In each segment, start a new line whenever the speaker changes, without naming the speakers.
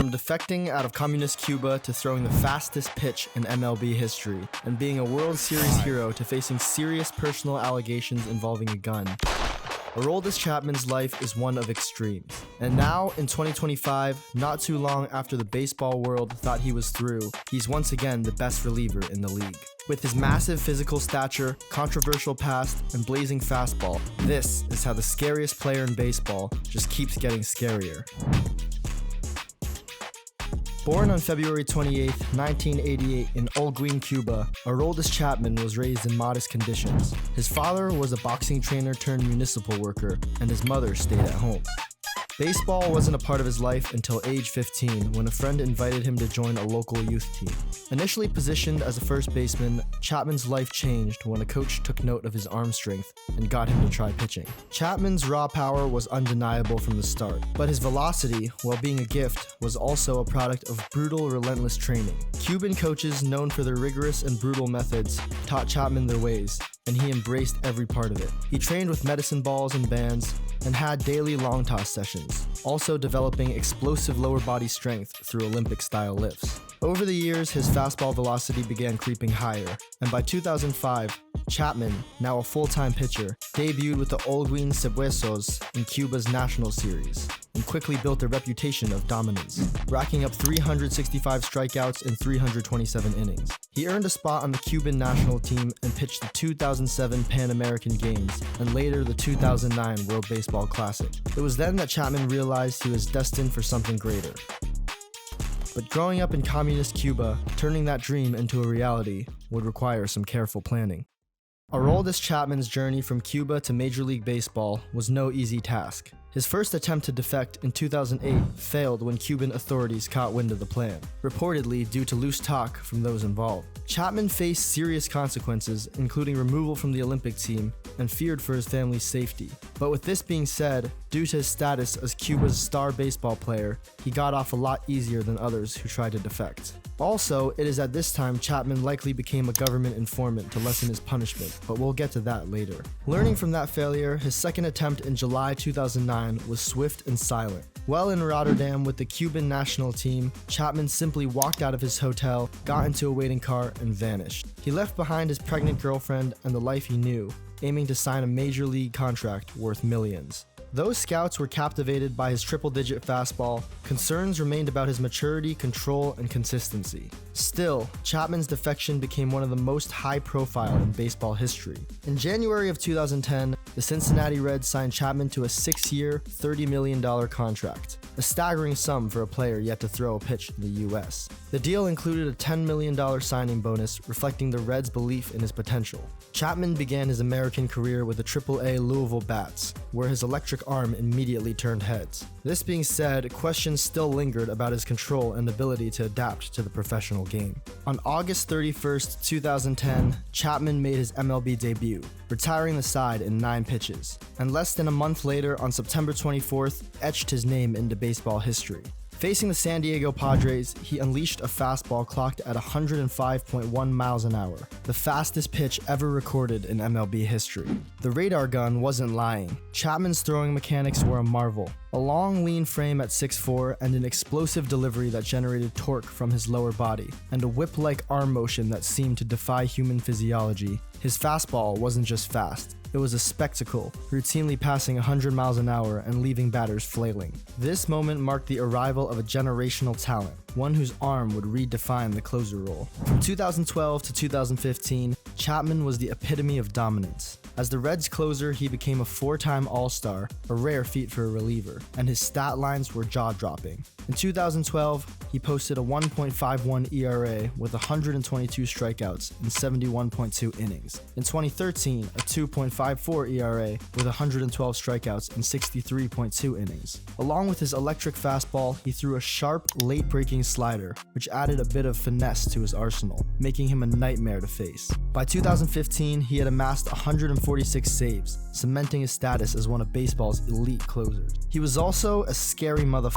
From defecting out of communist Cuba to throwing the fastest pitch in MLB history, and being a World Series hero to facing serious personal allegations involving a gun, Aroldis Chapman's life is one of extremes. And now, in 2025, not too long after the baseball world thought he was through, he's once again the best reliever in the league. With his massive physical stature, controversial past, and blazing fastball, this is how the scariest player in baseball just keeps getting scarier. Born on February 28, 1988 in Holguin, Cuba, Aroldis Chapman was raised in modest conditions. His father was a boxing trainer turned municipal worker, and his mother stayed at home. Baseball wasn't a part of his life until age 15 when a friend invited him to join a local youth team. Initially positioned as a first baseman, Chapman's life changed when a coach took note of his arm strength and got him to try pitching. Chapman's raw power was undeniable from the start, but his velocity, while being a gift, was also a product of brutal, relentless training. Cuban coaches, known for their rigorous and brutal methods, taught Chapman their ways, and he embraced every part of it. He trained with medicine balls and bands, and had daily long toss sessions, also developing explosive lower body strength through Olympic-style lifts. Over the years, his fastball velocity began creeping higher, and by 2005, Chapman, now a full-time pitcher, debuted with the Holguin Cebuesos in Cuba's National Series, and quickly built a reputation of dominance, racking up 365 strikeouts in 327 innings. He earned a spot on the Cuban national team and pitched the 2007 Pan American Games and later the 2009 World Baseball Classic. It was then that Chapman realized he was destined for something greater. But growing up in communist Cuba, turning that dream into a reality would require some careful planning. Aroldis Chapman's journey from Cuba to Major League Baseball was no easy task. His first attempt to defect in 2008 failed when Cuban authorities caught wind of the plan, reportedly due to loose talk from those involved. Chapman faced serious consequences, including removal from the Olympic team, and feared for his family's safety. But with this being said, due to his status as Cuba's star baseball player, he got off a lot easier than others who tried to defect. Also, it is at this time Chapman likely became a government informant to lessen his punishment, but we'll get to that later. Learning from that failure, his second attempt in July 2009 was swift and silent. While in Rotterdam with the Cuban national team, Chapman simply walked out of his hotel, got into a waiting car, and vanished. He left behind his pregnant girlfriend and the life he knew, aiming to sign a major league contract worth millions. Those scouts were captivated by his triple-digit fastball. Concerns remained about his maturity, control, and consistency. Still, Chapman's defection became one of the most high-profile in baseball history. In January of 2010, the Cincinnati Reds signed Chapman to a 6-year, $30 million contract, a staggering sum for a player yet to throw a pitch in the U.S. The deal included a $10 million signing bonus, reflecting the Reds' belief in his potential. Chapman began his American career with the AAA Louisville Bats, where his electric arm immediately turned heads. This being said, questions still lingered about his control and ability to adapt to the professional game. On August 31st, 2010, Chapman made his MLB debut, retiring the side in 9 pitches, and less than a month later, on September 24th, etched his name into baseball history. Facing the San Diego Padres, he unleashed a fastball clocked at 105.1 miles an hour, the fastest pitch ever recorded in MLB history. The radar gun wasn't lying. Chapman's throwing mechanics were a marvel. A long, lean frame at 6'4" and an explosive delivery that generated torque from his lower body, and a whip-like arm motion that seemed to defy human physiology. His fastball wasn't just fast. It was a spectacle, routinely passing 100 miles an hour and leaving batters flailing. This moment marked the arrival of a generational talent, one whose arm would redefine the closer role. From 2012 to 2015, Chapman was the epitome of dominance. As the Reds' closer, he became a 4-time All-Star, a rare feat for a reliever, and his stat lines were jaw-dropping. In 2012, he posted a 1.51 ERA with 122 strikeouts in 71.2 innings. In 2013, a 2.54 ERA with 112 strikeouts in 63.2 innings. Along with his electric fastball, he threw a sharp, late-breaking slider, which added a bit of finesse to his arsenal, making him a nightmare to face. By 2015, he had amassed 146 saves, cementing his status as one of baseball's elite closers. He was also a scary motherfucker.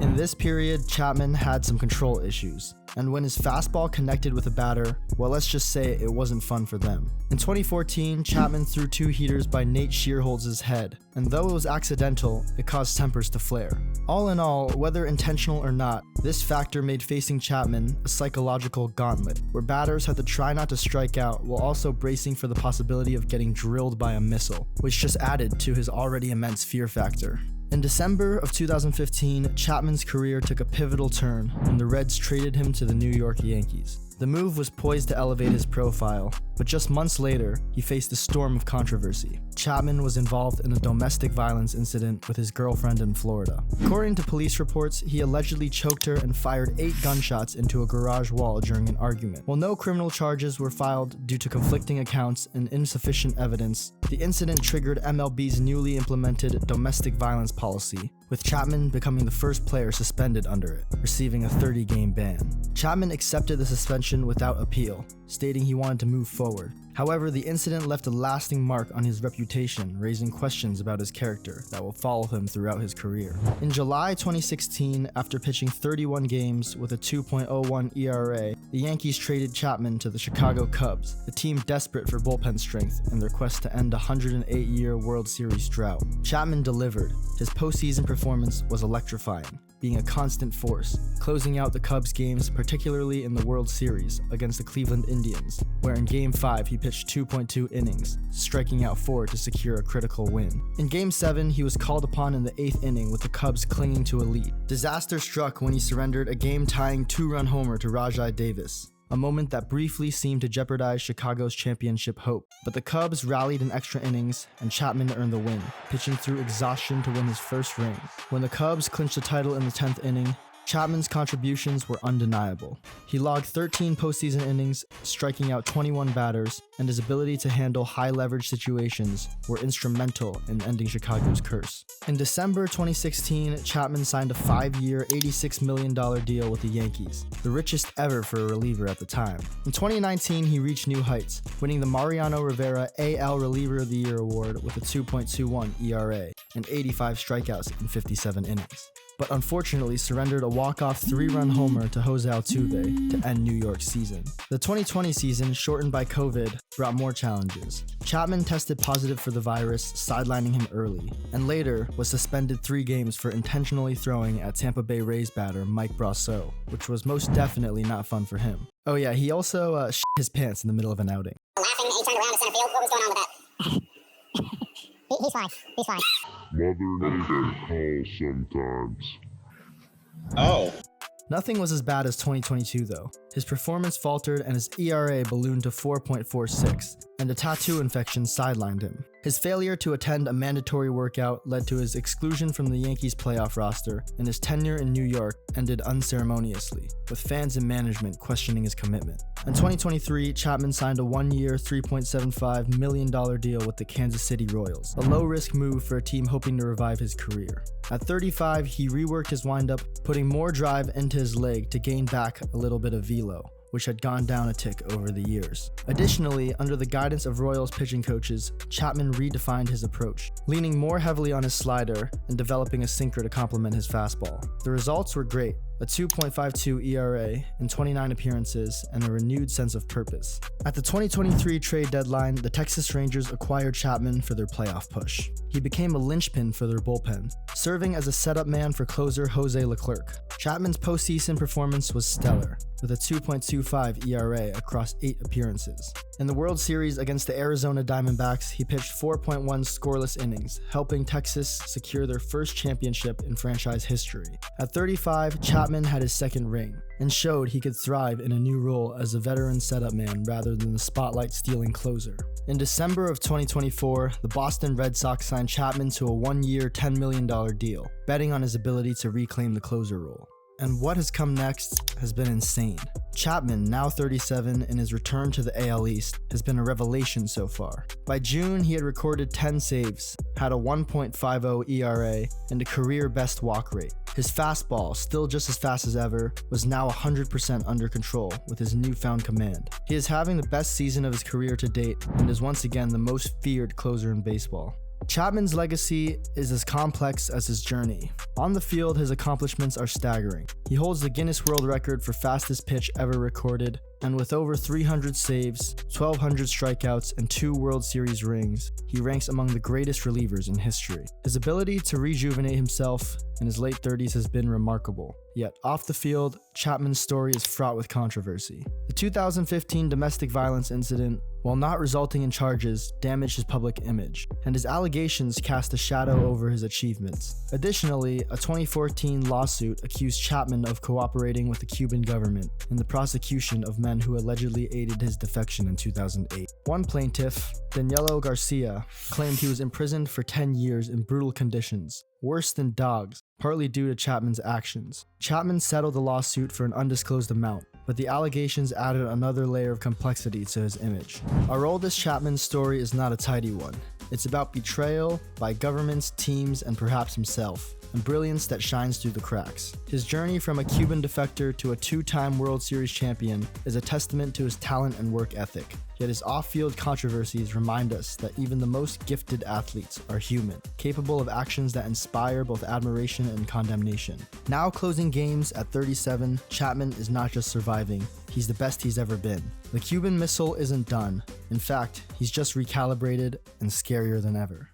In this period, Chapman had some control issues, and when his fastball connected with a batter, well, let's just say it wasn't fun for them. In 2014, Chapman threw 2 heaters by Nate Shearholz's head, and though it was accidental, it caused tempers to flare. All in all, whether intentional or not, this factor made facing Chapman a psychological gauntlet, where batters had to try not to strike out while also bracing for the possibility of getting drilled by a missile, which just added to his already immense fear factor. In December of 2015, Chapman's career took a pivotal turn when the Reds traded him to the New York Yankees. The move was poised to elevate his profile, but just months later, he faced a storm of controversy. Chapman was involved in a domestic violence incident with his girlfriend in Florida. According to police reports, he allegedly choked her and fired 8 gunshots into a garage wall during an argument. While no criminal charges were filed due to conflicting accounts and insufficient evidence, the incident triggered MLB's newly implemented domestic violence policy, with Chapman becoming the first player suspended under it, receiving a 30-game ban. Chapman accepted the suspension without appeal, stating he wanted to move forward. However, the incident left a lasting mark on his reputation, raising questions about his character that will follow him throughout his career. In July 2016, after pitching 31 games with a 2.01 ERA, the Yankees traded Chapman to the Chicago Cubs, a team desperate for bullpen strength in their quest to end a 108-year World Series drought. Chapman delivered. His postseason performance was electrifying, being a constant force, closing out the Cubs games, particularly in the World Series against the Cleveland Indians, where in Game 5 he pitched 2.2 innings, striking out 4 to secure a critical win. In Game 7, he was called upon in the 8th inning with the Cubs clinging to a lead. Disaster struck when he surrendered a game-tying 2-run homer to Rajai Davis, a moment that briefly seemed to jeopardize Chicago's championship hope. But the Cubs rallied in extra innings, and Chapman earned the win, pitching through exhaustion to win his first ring. When the Cubs clinched the title in the 10th inning, Chapman's contributions were undeniable. He logged 13 postseason innings, striking out 21 batters, and his ability to handle high-leverage situations were instrumental in ending Chicago's curse. In December 2016, Chapman signed a 5-year, $86 million deal with the Yankees, the richest ever for a reliever at the time. In 2019, he reached new heights, winning the Mariano Rivera AL Reliever of the Year award with a 2.21 ERA and 85 strikeouts in 57 innings, but unfortunately surrendered a walk-off 3-run homer to Jose Altuve to end New York's season. The 2020 season, shortened by COVID, brought more challenges. Chapman tested positive for the virus, sidelining him early, and later was suspended 3 games for intentionally throwing at Tampa Bay Rays batter Mike Brosseau, which was most definitely not fun for him. Oh yeah, he also shit his pants in the middle of an outing.
Laughing, he turned around to center field. What was going on with that? He's fine. He's fine.
Mother Nature calls sometimes.
Oh.
Nothing was as bad as 2022 though. His performance faltered and his ERA ballooned to 4.46, and a tattoo infection sidelined him. His failure to attend a mandatory workout led to his exclusion from the Yankees playoff roster, and his tenure in New York ended unceremoniously, with fans and management questioning his commitment. In 2023, Chapman signed a 1-year, $3.75 million deal with the Kansas City Royals, a low-risk move for a team hoping to revive his career. At 35, he reworked his windup, putting more drive into his leg to gain back a little bit of velo, which had gone down a tick over the years. Additionally, under the guidance of Royals pitching coaches, Chapman redefined his approach, leaning more heavily on his slider and developing a sinker to complement his fastball. The results were great, a 2.52 ERA in 29 appearances, and a renewed sense of purpose. At the 2023 trade deadline, the Texas Rangers acquired Chapman for their playoff push. He became a linchpin for their bullpen, serving as a setup man for closer Jose Leclerc. Chapman's postseason performance was stellar, with a 2.25 ERA across 8 appearances. In the World Series against the Arizona Diamondbacks, he pitched 4.1 scoreless innings, helping Texas secure their first championship in franchise history. At 35, Chapman had his second ring, and showed he could thrive in a new role as a veteran setup man rather than the spotlight-stealing closer. In December of 2024, the Boston Red Sox signed Chapman to a 1-year, $10 million deal, betting on his ability to reclaim the closer role. And what has come next has been insane. Chapman, now 37, in his return to the AL East, has been a revelation so far. By June, he had recorded 10 saves, had a 1.50 ERA, and a career-best walk rate. His fastball, still just as fast as ever, was now 100% under control with his newfound command. He is having the best season of his career to date and is once again the most feared closer in baseball. Chapman's legacy is as complex as his journey. On the field, his accomplishments are staggering. He holds the Guinness World Record for fastest pitch ever recorded, and with over 300 saves, 1,200 strikeouts, and 2 World Series rings, he ranks among the greatest relievers in history. His ability to rejuvenate himself in his late 30s has been remarkable. Yet, off the field, Chapman's story is fraught with controversy. The 2015 domestic violence incident, while not resulting in charges, damaged his public image, and his allegations cast a shadow over his achievements. Additionally, a 2014 lawsuit accused Chapman of cooperating with the Cuban government in the prosecution of men who allegedly aided his defection in 2008. One plaintiff, Danielo Garcia, claimed he was imprisoned for 10 years in brutal conditions, worse than dogs, partly due to Chapman's actions. Chapman settled the lawsuit for an undisclosed amount, but the allegations added another layer of complexity to his image. Aroldis Chapman's story is not a tidy one. It's about betrayal by governments, teams, and perhaps himself, and brilliance that shines through the cracks. His journey from a Cuban defector to a 2-time World Series champion is a testament to his talent and work ethic. Yet his off-field controversies remind us that even the most gifted athletes are human, capable of actions that inspire both admiration and condemnation. Now closing games at 37, Chapman is not just surviving, he's the best he's ever been. The Cuban missile isn't done. In fact, he's just recalibrated and scarier than ever.